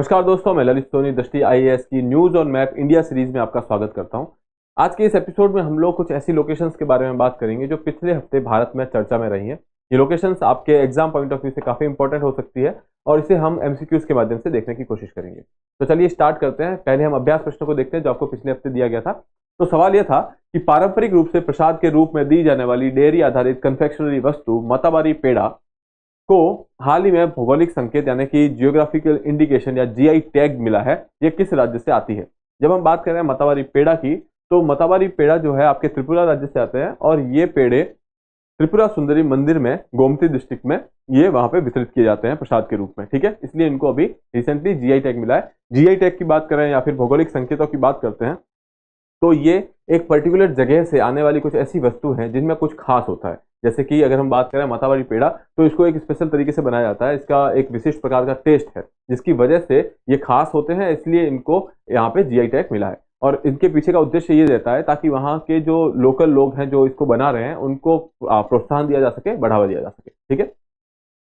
नमस्कार दोस्तों, मैं ललित सोनी दृष्टि आईएएस की न्यूज और मैप इंडिया सीरीज में आपका स्वागत करता हूं। आज के इस एपिसोड में हम लोग कुछ ऐसी लोकेशंस के बारे में बात करेंगे जो पिछले हफ्ते भारत में चर्चा में रही हैं। ये लोकेशंस आपके एग्जाम पॉइंट ऑफ व्यू से काफी इंपॉर्टेंट हो सकती है और इसे हम एमसीक्यूज के माध्यम से देखने की कोशिश करेंगे। तो चलिए स्टार्ट करते हैं। पहले हम अभ्यास प्रश्नों को देखते हैं जो आपको पिछले हफ्ते दिया गया था। तो सवाल यह था कि पारंपरिक रूप से प्रसाद के रूप में दी जाने वाली डेयरी आधारित कन्फेक्शनरी वस्तु मातावारी पेड़ा को हाल ही में भौगोलिक संकेत यानी कि जियोग्राफिकल इंडिकेशन या जीआई टैग मिला है। ये किस राज्य से आती है? जब हम बात कर रहे हैं मातावारी पेड़ा की, तो मातावारी पेड़ा जो है आपके त्रिपुरा राज्य से आते हैं और ये पेड़े त्रिपुरा सुंदरी मंदिर में गोमती डिस्ट्रिक्ट में ये वहां पे वितरित किए जाते हैं प्रसाद के रूप में। ठीक है, इसलिए इनको अभी रिसेंटली जीआई टैग मिला है। जीआई टैग की बात करें या फिर भौगोलिक संकेतों की बात करते हैं तो ये एक पर्टिकुलर जगह से आने वाली कुछ ऐसी वस्तु है जिनमें कुछ खास होता है। जैसे कि अगर हम बात करें मातावारी पेड़ा, तो इसको एक स्पेशल तरीके से बनाया जाता है। इसका एक विशिष्ट प्रकार का टेस्ट है जिसकी वजह से ये खास होते हैं, इसलिए इनको यहाँ पे जीआई टैग मिला है। और इनके पीछे का उद्देश्य ये रहता है ताकि वहाँ के जो लोकल लोग हैं जो इसको बना रहे हैं उनको प्रोत्साहन दिया जा सके, बढ़ावा दिया जा सके। ठीक है,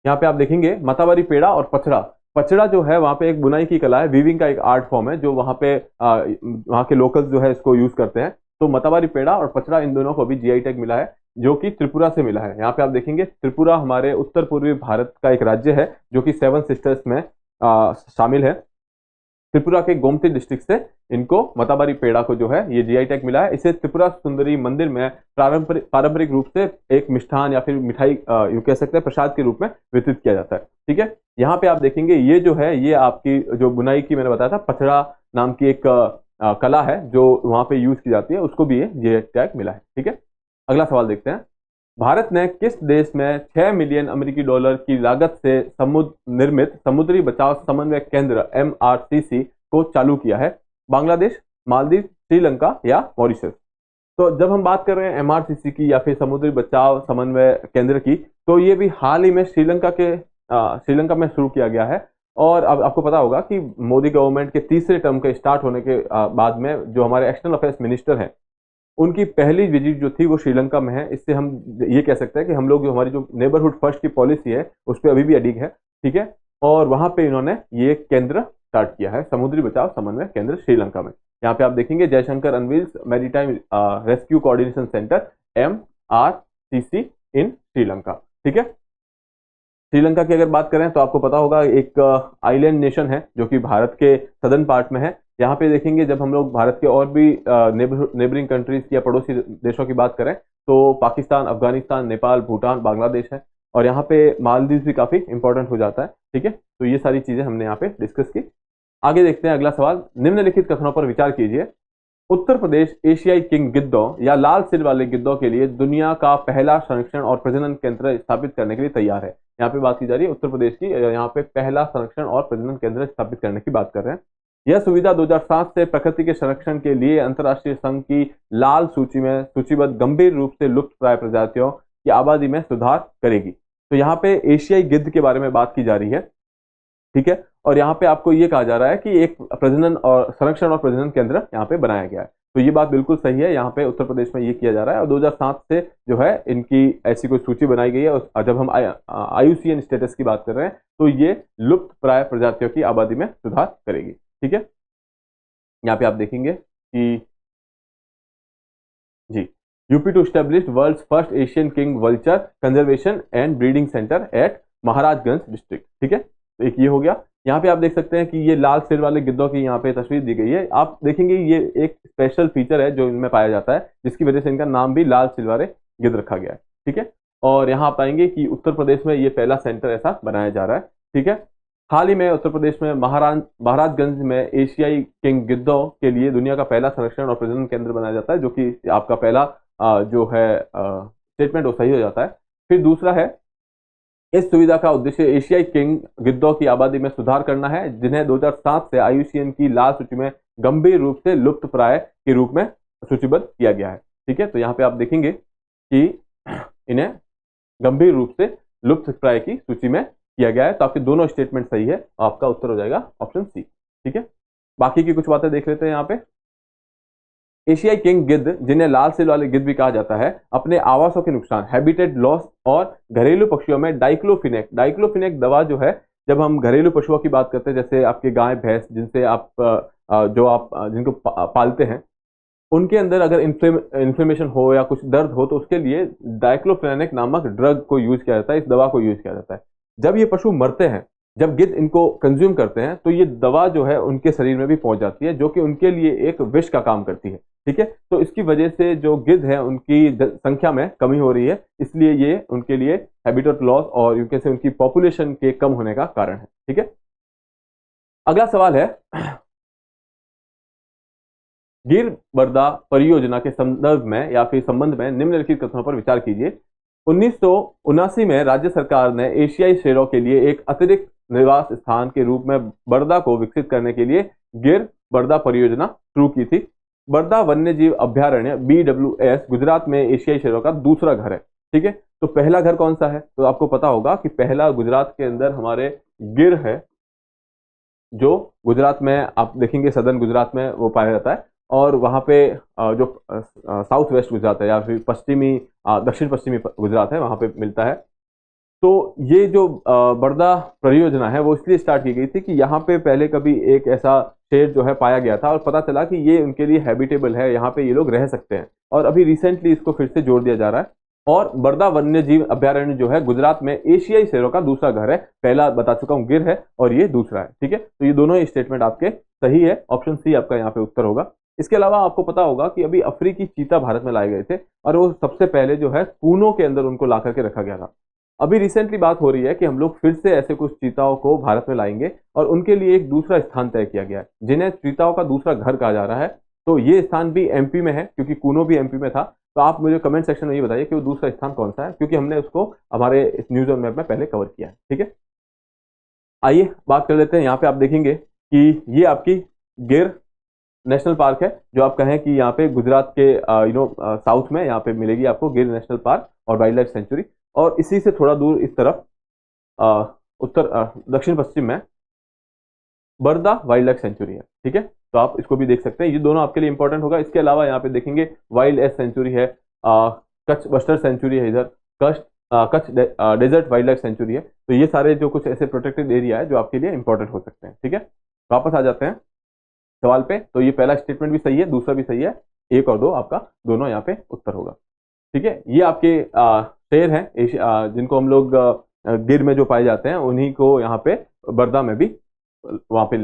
यहाँ पे आप देखेंगे मातावारी पेड़ा और पचड़ा। पचड़ा जो है वहाँ पे एक बुनाई की कला है, वीविंग का एक आर्ट फॉर्म है जो वहाँ पे वहाँ के लोकल्स जो है इसको यूज करते हैं। तो मातावारी पेड़ा और पचड़ा इन दोनों को भी जीआई टैग मिला है जो कि त्रिपुरा से मिला है। यहाँ पे आप देखेंगे त्रिपुरा हमारे उत्तर पूर्वी भारत का एक राज्य है जो कि 7 सिस्टर्स में शामिल है। त्रिपुरा के गोमती डिस्ट्रिक्ट से इनको मातावारी पेड़ा को जो है ये जीआई टैग मिला है। इसे त्रिपुरा सुंदरी मंदिर में पारंपरिक रूप से एक मिष्ठान या फिर मिठाई यूं कह सकते हैं प्रसाद के रूप में वितरित किया जाता है। ठीक है, यहाँ पे आप देखेंगे ये जो है ये आपकी जो बुनाई की मैंने बताया था पचड़ा नाम की एक कला है जो वहां पे यूज की जाती है, उसको भी ये जीआई टैग मिला है। ठीक है, अगला सवाल देखते हैं। भारत ने किस देश में 6 मिलियन अमेरिकी डॉलर की लागत से निर्मित समुद्री बचाव समन्वय केंद्र MRCC को चालू किया है? बांग्लादेश, मालदीव, श्रीलंका या मॉरिशस? तो जब हम बात कर रहे हैं MRCC की या फिर समुद्री बचाव समन्वय केंद्र की, तो ये भी हाल ही में श्रीलंका में शुरू किया गया है। और अब आपको पता होगा कि मोदी गवर्नमेंट के तीसरे टर्म के स्टार्ट होने के बाद में जो हमारे एक्सटर्नल अफेयर्स मिनिस्टर हैं उनकी पहली विजिट जो थी वो श्रीलंका में है। इससे हम ये कह सकते हैं कि हम लोग जो हमारी जो नेबरहुड फर्स्ट की पॉलिसी है उस पर अभी भी अडिग है। ठीक है, और वहां पे इन्होंने ये केंद्र स्टार्ट किया है, समुद्री बचाव समन्वय केंद्र श्रीलंका में। यहाँ पे आप देखेंगे Jaishankar unveils maritime rescue coordination centre MRCC in Sri Lanka. ठीक है, श्रीलंका की अगर बात करें तो आपको पता होगा एक आइलैंड नेशन है जो कि भारत के सदर्न पार्ट में है। यहाँ पे देखेंगे जब हम लोग भारत के और भी नेबरिंग कंट्रीज या पड़ोसी देशों की बात करें तो पाकिस्तान, अफगानिस्तान, नेपाल, भूटान, बांग्लादेश है और यहाँ पे मालदीव भी काफी इंपॉर्टेंट हो जाता है। ठीक है, तो ये सारी चीजें हमने यहाँ पे डिस्कस की। आगे देखते हैं अगला सवाल। निम्नलिखित कथनों पर विचार कीजिए। उत्तर प्रदेश एशियाई किंग गिद्धों या लाल सिर वाले गिद्धों के लिए दुनिया का पहला संरक्षण और प्रजनन केंद्र स्थापित करने के लिए तैयार है। यहाँ पे बात की जा रही है उत्तर प्रदेश की, यहाँ पे पहला संरक्षण और प्रजनन केंद्र स्थापित करने की बात कर रहे हैं। यह सुविधा 2007 से प्रकृति के संरक्षण के लिए अंतर्राष्ट्रीय संघ की लाल सूची में सूचीबद्ध गंभीर रूप से लुप्त प्राय प्रजातियों की आबादी में सुधार करेगी। तो यहाँ पे एशियाई गिद्ध के बारे में बात की जा रही है। ठीक है, और यहाँ पे आपको ये कहा जा रहा है कि एक प्रजनन और संरक्षण और प्रजनन केंद्र यहाँ पे बनाया गया है। तो ये बात बिल्कुल सही है, यहाँ पे उत्तर प्रदेश में ये किया जा रहा है और 2007 से जो है इनकी ऐसी कोई सूची बनाई गई है। और जब हम IUCN स्टेटस की बात कर रहे हैं तो ये लुप्त प्राय प्रजातियों की आबादी में सुधार करेगी। ठीक है, यहाँ पे आप देखेंगे कि जी UP to establish world's first Asian king vulture conservation and breeding centre at Maharajganj district. ठीक है, तो एक ये हो गया। यहाँ पे आप देख सकते हैं कि ये लाल सिर वाले गिद्धों की यहाँ पे तस्वीर दी गई है। आप देखेंगे ये एक स्पेशल फीचर है जो इनमें पाया जाता है जिसकी वजह से इनका नाम भी लाल सिर वाले गिद्ध रखा गया है। ठीक है, और यहाँ पाएंगे कि उत्तर प्रदेश में ये पहला सेंटर ऐसा बनाया जा रहा है। ठीक है, हाल ही में उत्तर प्रदेश में महाराजगंज में एशियाई किंग गिद्धों के लिए दुनिया का पहला संरक्षण और प्रजनन केंद्र बनाया जाता है, जो कि आपका पहला जो है स्टेटमेंट वो सही हो जाता है। फिर दूसरा है, इस सुविधा का उद्देश्य एशियाई किंग गिद्धों की आबादी में सुधार करना है जिन्हें 2007 से IUCN की लाल सूची में गंभीर रूप से लुप्त प्राय के रूप में सूचीबद्ध किया गया है। ठीक है, तो यहाँ पे आप देखेंगे कि इन्हें गंभीर रूप से लुप्त प्राय की सूची में किया गया है। तो आपके दोनों स्टेटमेंट सही है, आपका उत्तर हो जाएगा ऑप्शन सी। ठीक है, बाकी की कुछ बातें देख लेते हैं। यहाँ पे एशियाई किंग गिद्ध, जिन्हें लाल सिर वाले गिद्ध भी कहा जाता है, अपने आवासों के नुकसान, हैबिटेट लॉस और घरेलू पक्षियों में डाइक्लोफिनेक दवा जो है जब हम घरेलू पशुओं की बात करते हैं, जैसे आपके गाय भैंस जिनसे आप जो आप जिनको पालते हैं, उनके अंदर अगर इन्फ्लेमेशन हो या कुछ दर्द हो तो उसके लिए डाइक्लोफेनेक नामक ड्रग को यूज किया जाता है, इस दवा को यूज किया जाता है। जब ये पशु मरते हैं, जब गिद्ध इनको कंज्यूम करते हैं, तो ये दवा जो है उनके शरीर में भी पहुंच जाती है, जो कि उनके लिए एक विष का काम करती है। ठीक है, तो इसकी वजह से जो गिद्ध है उनकी संख्या में कमी हो रही है, इसलिए ये उनके लिए हैबिटेट लॉस और यूं से उनकी पॉपुलेशन के कम होने का कारण है। ठीक है, अगला सवाल है, गिर बर्दा परियोजना के संदर्भ में या फिर संबंध में निम्नलिखित कथनों पर विचार कीजिए। 1979 में राज्य सरकार ने एशियाई शेरों के लिए एक अतिरिक्त निवास स्थान के रूप में बर्दा को विकसित करने के लिए गिर बर्दा परियोजना शुरू की थी। बर्दा वन्यजीव अभ्यारण्य BWS गुजरात में एशियाई शेरों का दूसरा घर है। ठीक है, तो पहला घर कौन सा है? तो आपको पता होगा कि पहला गुजरात के अंदर हमारे गिर है, जो गुजरात में आप देखेंगे सदर्न गुजरात में वो पाया जाता है, और वहाँ पे जो साउथ वेस्ट गुजरात है या फिर पश्चिमी दक्षिण पश्चिमी गुजरात है, वहाँ पे मिलता है। तो ये जो बर्दा परियोजना है वो इसलिए स्टार्ट की गई थी कि यहाँ पे पहले कभी एक ऐसा शेर जो है पाया गया था और पता चला कि ये उनके लिए हैबिटेबल है, यहाँ पे ये लोग रह सकते हैं, और अभी रिसेंटली इसको फिर से जोड़ दिया जा रहा है। और बर्दा वन्य जीव अभ्यारण्य जो है गुजरात में एशियाई शेरों का दूसरा घर है। पहला बता चुका हूँ गिर है, और ये दूसरा है। ठीक है, तो ये दोनों ही स्टेटमेंट आपके सही है, ऑप्शन सी आपका यहाँ पे उत्तर होगा। इसके अलावा आपको पता होगा कि अभी अफ्रीकी चीता भारत में लाए गए थे, और वो सबसे पहले जो है पूनो के अंदर उनको ला करके रखा गया था। अभी रिसेंटली बात हो रही है कि हम लोग फिर से ऐसे कुछ चीताओं को भारत में लाएंगे, और उनके लिए एक दूसरा स्थान तय किया गया है, जिन्हें चीताओं का दूसरा घर कहा जा रहा है। तो ये स्थान भी MP में है, क्योंकि कूनो भी MP में था। तो आप मुझे कमेंट सेक्शन में ये बताइए कि वो दूसरा स्थान कौन सा है, क्योंकि हमने उसको हमारे इस न्यूज ऑन मैप में पहले कवर किया है। ठीक है, आइए बात कर लेते हैं। यहाँ पे आप देखेंगे कि ये आपकी गिर नेशनल पार्क है, जो आप कहें कि यहाँ पे गुजरात के साउथ में यहाँ पे मिलेगी आपको गिर नेशनल पार्क और वाइल्ड लाइफ सेंचुरी। और इसी से थोड़ा दूर इस तरफ उत्तर दक्षिण पश्चिम में बर्दा वाइल्ड लाइफ सेंचुरी है। ठीक है, तो आप इसको भी देख सकते हैं, ये दोनों आपके लिए इंपॉर्टेंट होगा। इसके अलावा यहाँ पे देखेंगे वाइल्ड एस सेंचुरी है, कच्छ बस्टर सेंचुरी है, इधर Kutch desert wildlife sanctuary है। तो ये सारे जो कुछ ऐसे प्रोटेक्टेड एरिया है जो आपके लिए इंपॉर्टेंट हो सकते हैं। ठीक है, वापस आ जाते हैं सवाल पे। तो ये पहला स्टेटमेंट भी सही है, दूसरा भी सही है, 1 और 2 आपका दोनों यहाँ पे उत्तर होगा। ठीक है, ये आपके शेर हैं जिनको हम लोग गिर में जो पाए जाते हैं, उन्हीं को यहाँ पे बर्दा में भी वहाँ पे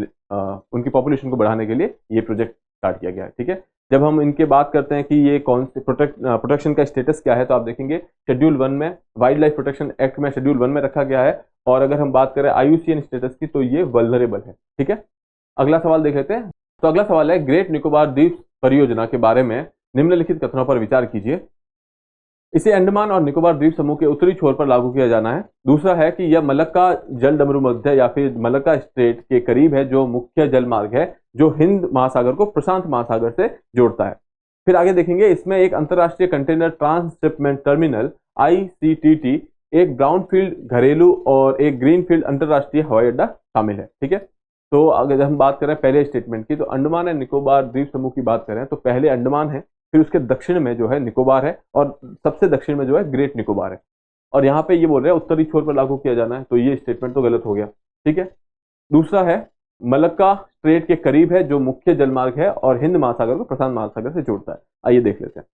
उनकी पॉपुलेशन को बढ़ाने के लिए ये प्रोजेक्ट स्टार्ट किया गया है। ठीक है, जब हम इनके बात करते हैं कि ये कौन से प्रोटेक्शन का स्टेटस क्या है, तो आप देखेंगे शेड्यूल 1 में, वाइल्ड लाइफ प्रोटेक्शन एक्ट में शेड्यूल 1 में रखा गया है। और अगर हम बात करें IUCN स्टेटस की, तो ये वल्नरेबल है। ठीक है, अगला सवाल देख लेते हैं। तो अगला सवाल है, ग्रेट निकोबार द्वीप परियोजना के बारे में निम्नलिखित कथनों पर विचार कीजिए। इसे अंडमान और निकोबार द्वीप समूह के उत्तरी छोर पर लागू किया जाना है। दूसरा है कि यह मलक्का जल डमरू मध्य या फिर मलक्का स्ट्रेट के करीब है, जो मुख्य जल मार्ग है जो हिंद महासागर को प्रशांत महासागर से जोड़ता है। फिर आगे देखेंगे, इसमें एक अंतरराष्ट्रीय कंटेनर ट्रांसशिपमेंट टर्मिनल ICTT, एक ब्राउनफील्ड घरेलू और एक ग्रीनफील्ड अंतरराष्ट्रीय हवाई अड्डा शामिल है। ठीक है, तो अगर हम बात करें पहले स्टेटमेंट की, तो अंडमान एंड निकोबार द्वीप समूह की बात करें तो पहले अंडमान है, फिर उसके दक्षिण में जो है निकोबार है, और सबसे दक्षिण में जो है ग्रेट निकोबार है। और यहाँ पे ये बोल रहे हैं उत्तरी छोर पर लागू किया जाना है, तो ये स्टेटमेंट तो गलत हो गया। ठीक है, दूसरा है मलक्का स्ट्रेट के करीब है, जो मुख्य जलमार्ग है और हिंद महासागर को प्रशांत महासागर से जोड़ता है। आइए देख लेते हैं।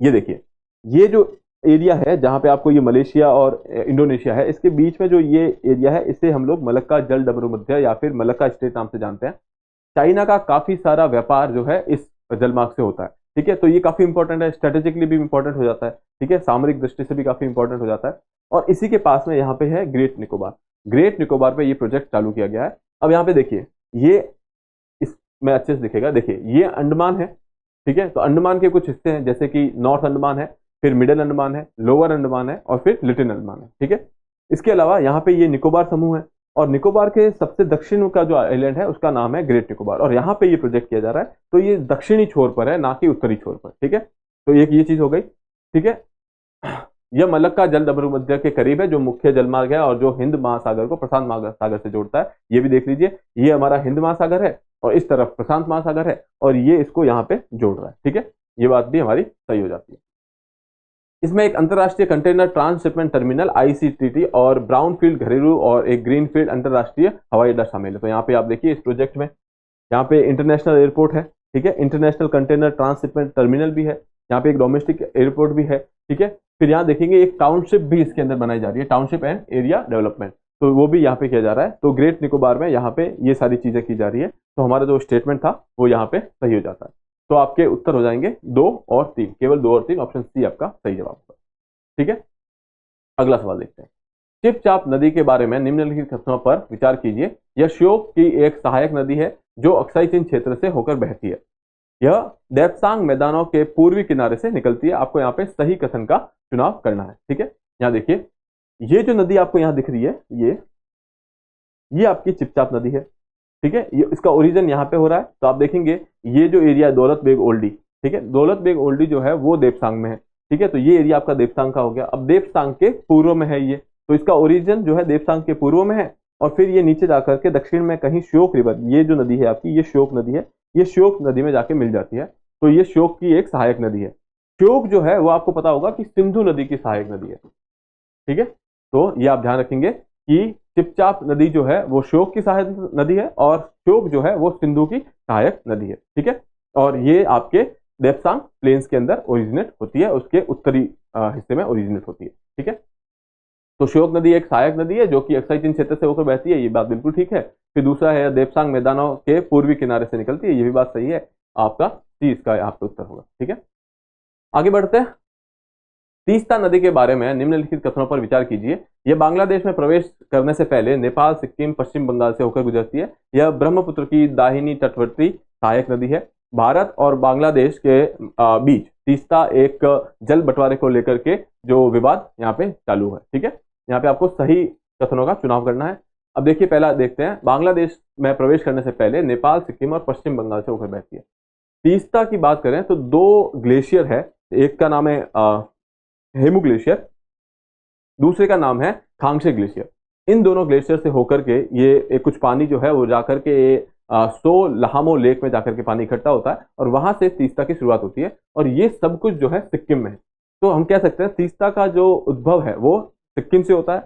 ये देखिए, ये जो एरिया है जहाँ पे आपको ये मलेशिया और इंडोनेशिया है, इसके बीच में जो ये एरिया है, इसे हम लोग मलक्का जल डमरू मध्य या फिर मलक्का स्ट्रेट नाम से जानते हैं। चाइना का काफी सारा व्यापार जो है इस जलमार्ग से होता है। ठीक है, तो ये काफी इंपॉर्टेंट है, स्ट्रेटेजिकली भी इंपॉर्टेंट हो जाता है। ठीक है, सामरिक दृष्टि से भी काफी इंपॉर्टेंट हो जाता है। और इसी के पास में यहाँ पे है ग्रेट निकोबार। ग्रेट निकोबार पे ये प्रोजेक्ट चालू किया गया है। अब यहाँ पे देखिए, ये इसमें अच्छे से दिखेगा, देखिए ये अंडमान है। ठीक है, तो अंडमान के कुछ हिस्से हैं, जैसे कि नॉर्थ अंडमान है, फिर मिडिल अंडमान है, लोअर अंडमान है, और फिर लिटिल अंडमान है। ठीक है, इसके अलावा यहाँ पे ये निकोबार समूह है, और निकोबार के सबसे दक्षिण का जो आइलैंड है उसका नाम है ग्रेट निकोबार, और यहाँ पे ये प्रोजेक्ट किया जा रहा है। तो ये दक्षिणी छोर पर है, ना कि उत्तरी छोर पर। ठीक है, तो एक ये चीज हो गई। ठीक है, यह मलक्का जल डमरू मध्य के करीब है, जो मुख्य जलमार्ग है और जो हिंद महासागर को प्रशांत महासागर से जोड़ता है। ये भी देख लीजिए, ये हमारा हिंद महासागर है और इस तरफ प्रशांत महासागर है, और ये इसको यहाँ पे जोड़ रहा है। ठीक है, ये बात भी हमारी सही हो जाती है। इसमें एक अंतर्राष्ट्रीय कंटेनर ट्रांसशिपमेंट टर्मिनल आईसीटीटी और ब्राउनफील्ड घरेलू और एक ग्रीनफील्ड अंतर्राष्ट्रीय हवाई अड्डा शामिल है। तो यहाँ पे आप देखिए इस प्रोजेक्ट में यहाँ पे इंटरनेशनल एयरपोर्ट है, ठीक है, इंटरनेशनल कंटेनर ट्रांसशिपमेंट टर्मिनल भी है, यहाँ पे एक डोमेस्टिक एयरपोर्ट भी है, ठीक है। फिर यहाँ देखेंगे एक टाउनशिप भी इसके अंदर बनाई जा रही है, टाउनशिप एंड एरिया डेवलपमेंट, तो वो भी यहाँ पे किया जा रहा है। तो ग्रेट निकोबार में यहाँ पे ये सारी चीजें की जा रही है। तो हमारा जो स्टेटमेंट था वो यहाँ पे सही हो जाता है। तो आपके उत्तर हो जाएंगे 2 और 3, केवल 2 और 3, ऑप्शन सी आपका सही जवाब होगा, ठीक है। अगला सवाल देखते हैं। चिपचाप नदी के बारे में निम्नलिखित कथनों पर विचार कीजिए। यह श्योक की एक सहायक नदी है जो अक्साई चिन क्षेत्र से होकर बहती है। यह देप्सांग मैदानों के पूर्वी किनारे से निकलती है। आपको यहाँ पे सही कथन का चुनाव करना है, ठीक है। यहाँ देखिए ये जो नदी आपको यहाँ दिख रही है, ये आपकी चिपचाप नदी है, ठीक है। ये इसका ओरिजिन यहाँ पे हो रहा है। तो आप देखेंगे ये जो एरिया दौलत बेग ओल्डी, ठीक है, दौलत बेग ओल्डी जो है वो देप्सांग में है, ठीक है। तो ये एरिया आपका देप्सांग का हो गया। अब देप्सांग के पूर्व में है ये, तो इसका ओरिजिन जो है देप्सांग के पूर्व में है, और फिर ये नीचे जाकर के दक्षिण में कहीं श्योक रिवर, ये जो नदी है आपकी, ये श्योक नदी है, ये श्योक नदी में जाके मिल जाती है। तो ये श्योक की एक सहायक नदी है। श्योक जो है वो आपको पता होगा कि सिंधु नदी की सहायक नदी है, ठीक है। तो ये आप ध्यान रखेंगे कि चिपचाप नदी जो है वो श्योक की सहायक नदी है और श्योक जो है वो सिंधु की सहायक नदी है, ठीक है। और ये आपके देप्सांग प्लेन्स के अंदर ओरिजिनेट होती है, उसके उत्तरी हिस्से में ओरिजिनेट होती है, ठीक है। तो श्योक नदी एक सहायक नदी है जो कि अक्साई चिन क्षेत्र से होकर बहती है, ये बात बिल्कुल ठीक है। फिर दूसरा है देप्सांग मैदानों के पूर्वी किनारे से निकलती है, ये भी बात सही है। आपका सी इसका यहाँ पे उत्तर होगा, ठीक है। आगे बढ़ते हैं। तीस्ता नदी के बारे में निम्नलिखित कथनों पर विचार कीजिए। यह बांग्लादेश में प्रवेश करने से पहले नेपाल, सिक्किम, पश्चिम बंगाल से होकर गुजरती है। यह ब्रह्मपुत्र की दाहिनी तटवर्ती सहायक नदी है। भारत और बांग्लादेश के बीच तीस्ता एक जल बंटवारे को लेकर के जो विवाद यहाँ पे चालू है, ठीक है। यहाँ पे आपको सही कथनों का चुनाव करना है। अब देखिए पहला देखते हैं, बांग्लादेश में प्रवेश करने से पहले नेपाल, सिक्किम और पश्चिम बंगाल से होकर बहती है। तीस्ता की बात करें तो 2 ग्लेशियर है, एक का नाम है हेमू ग्लेशियर, दूसरे का नाम है खांगशे ग्लेशियर। इन दोनों ग्लेशियर से होकर के ये कुछ पानी जो है वो जाकर के सो लहामो लेक में जाकर के पानी इकट्ठा होता है और वहां से तीस्ता की शुरुआत होती है, और ये सब कुछ जो है सिक्किम में है। तो हम कह सकते हैं तीस्ता का जो उद्भव है वो सिक्किम से होता है।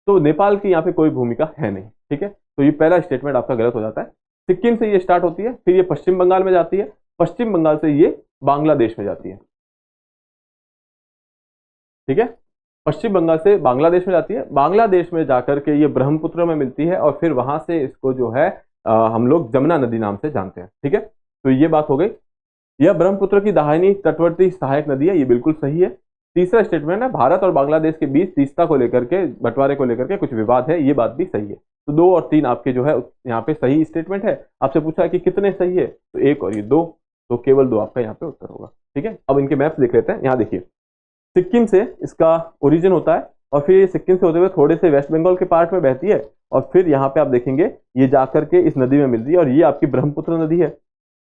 तो नेपाल की यहाँ पे कोई भूमिका है नहीं, ठीक है। तो ये पहला स्टेटमेंट आपका गलत हो जाता है। सिक्किम से ये स्टार्ट होती है, फिर ये पश्चिम बंगाल में जाती है, पश्चिम बंगाल से ये बांग्लादेश में जाती है, ठीक है। पश्चिम बंगाल से बांग्लादेश में जाती है, बांग्लादेश में जाकर के ये ब्रह्मपुत्र में मिलती है और फिर वहां से इसको जो है हम लोग जमुना नदी नाम से जानते हैं, ठीक है। तो ये बात हो गई। यह ब्रह्मपुत्र की दाहिनी तटवर्ती सहायक नदी है, ये बिल्कुल सही है। तीसरा स्टेटमेंट है भारत और बांग्लादेश के बीच तीस्ता को लेकर के, बंटवारे को लेकर के कुछ विवाद है, ये बात भी सही है। तो 2 और 3 आपके जो है यहाँ पे सही स्टेटमेंट है। आपसे पूछा है कि कितने सही है, तो 1 और ये 2, तो केवल 2 आपका यहाँ पे उत्तर होगा, ठीक है। अब इनके मैप्स देख लेते हैं। यहाँ देखिए सिक्किम से इसका ओरिजिन होता है और फिर ये सिक्किम से होते हुए थोड़े से वेस्ट बंगाल के पार्ट में बहती है और फिर यहाँ पे आप देखेंगे ये जाकर के इस नदी में मिलती है और ये आपकी ब्रह्मपुत्र नदी है।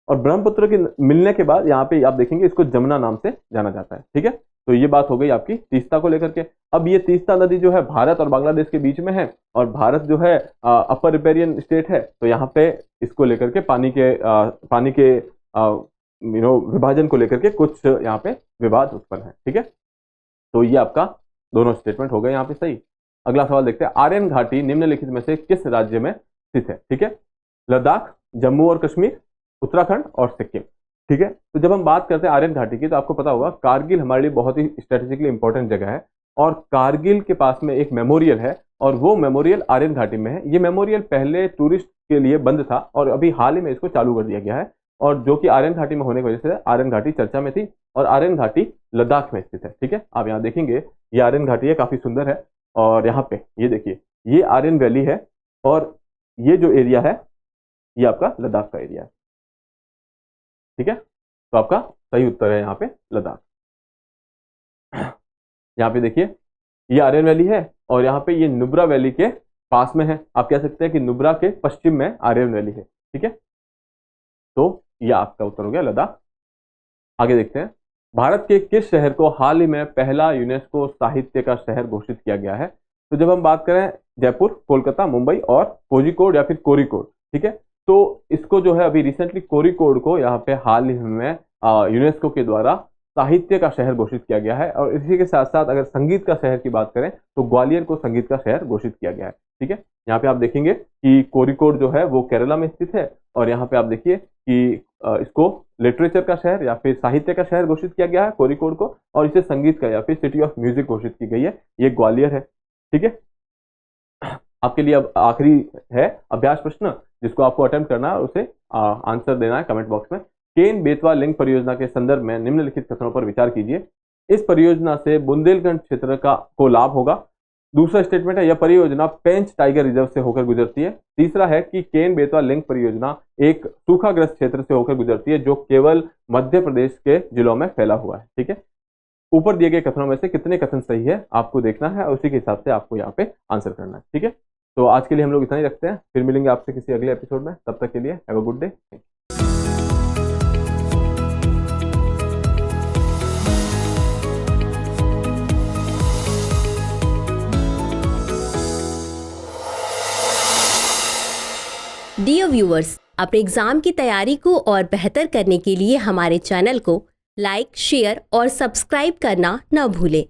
और ब्रह्मपुत्र के मिलने के बाद यहाँ पे आप देखेंगे इसको जमुना नाम से जाना जाता है, ठीक है। तो ये बात हो गई आपकी तीस्ता को लेकर के। अब ये तीस्ता नदी जो है भारत और बांग्लादेश के बीच में है और भारत जो है अपर रिपेरियन स्टेट है, तो यहाँ पे इसको लेकर के पानी के विभाजन को लेकर के कुछ यहाँ पे विवाद उत्पन्न है, ठीक है। तो ये आपका दोनों स्टेटमेंट हो गए यहाँ पे सही। अगला सवाल देखते हैं। आर्यन घाटी निम्नलिखित में से किस राज्य में स्थित है, ठीक है। लद्दाख, जम्मू और कश्मीर, उत्तराखंड और सिक्किम, ठीक है। तो जब हम बात करते हैं आर्यन घाटी की तो आपको पता होगा कारगिल हमारे लिए बहुत ही स्ट्रेटेजिकली इंपॉर्टेंट जगह है और कारगिल के पास में एक मेमोरियल है और वो मेमोरियल आर्यन घाटी में है। ये मेमोरियल पहले टूरिस्ट के लिए बंद था और अभी हाल ही में इसको चालू कर दिया गया है, और जो कि आर्यन घाटी में होने की वजह से आर्यन घाटी चर्चा में थी और आर्यन घाटी लद्दाख में स्थित है, ठीक है। आप यहाँ देखेंगे ये आर्यन घाटी है, काफी सुंदर है। और यहाँ पे ये देखिए ये आर्यन वैली है और ये जो एरिया है ये आपका लद्दाख का एरिया है, ठीक है। तो आपका सही उत्तर है यहाँ पे लद्दाख। यहाँ पे देखिए ये आर्यन वैली है और यहाँ पे ये नुब्रा वैली के पास में है। आप कह सकते हैं कि नुब्रा के पश्चिम में आर्यन वैली है, ठीक है। तो यह आपका उत्तर हो गया लद्दाख। आगे देखते हैं। भारत के किस शहर को हाल ही में पहला यूनेस्को साहित्य का शहर घोषित किया गया है? तो जब हम बात करें जयपुर, कोलकाता, मुंबई और कोझिकोड या फिर कोरिकोड, ठीक है। तो इसको जो है अभी रिसेंटली कोरिकोड को यहाँ पे हाल ही में यूनेस्को के द्वारा साहित्य का शहर घोषित किया गया है। और इसी के साथ साथ अगर संगीत का शहर की बात करें तो ग्वालियर को संगीत का शहर घोषित किया गया है। ठीक है, यहाँ पे आप देखेंगे कि कोरिकोड जो है वो केरला में स्थित है, और यहाँ पे आप देखिए कि इसको लिटरेचर का शहर या फिर साहित्य का शहर घोषित किया गया है कोरिकोड को, और इसे संगीत का या फिर सिटी ऑफ म्यूजिक घोषित की गई है, ये ग्वालियर है। ठीक है, आपके लिए अब आखिरी है अभ्यास प्रश्न, जिसको आपको अटेम्प्ट करना है, उसे आंसर देना है कमेंट बॉक्स में। केन बेतवा लिंक परियोजना के संदर्भ में निम्नलिखित कथनों पर विचार कीजिए। इस परियोजना से बुंदेलखंड क्षेत्र को लाभ होगा। दूसरा स्टेटमेंट है, यह परियोजना पेंच टाइगर रिजर्व से होकर गुजरती है। तीसरा है कि केन बेतवा लिंक परियोजना एक सूखाग्रस्त क्षेत्र से होकर गुजरती है जो केवल मध्य प्रदेश के जिलों में फैला हुआ है। ठीक है, ऊपर दिए गए कथनों में से कितने कथन सही है आपको देखना है, और उसी के हिसाब से आपको यहाँ पे आंसर करना है। ठीक है, तो आज के लिए हम लोग इतना ही रखते हैं, फिर मिलेंगे आपसे किसी अगले एपिसोड में। तब तक के लिए have a good day. Dear viewers, अपने एग्जाम की तैयारी को और बेहतर करने के लिए हमारे चैनल को लाइक, शेयर और सब्सक्राइब करना न भूलें।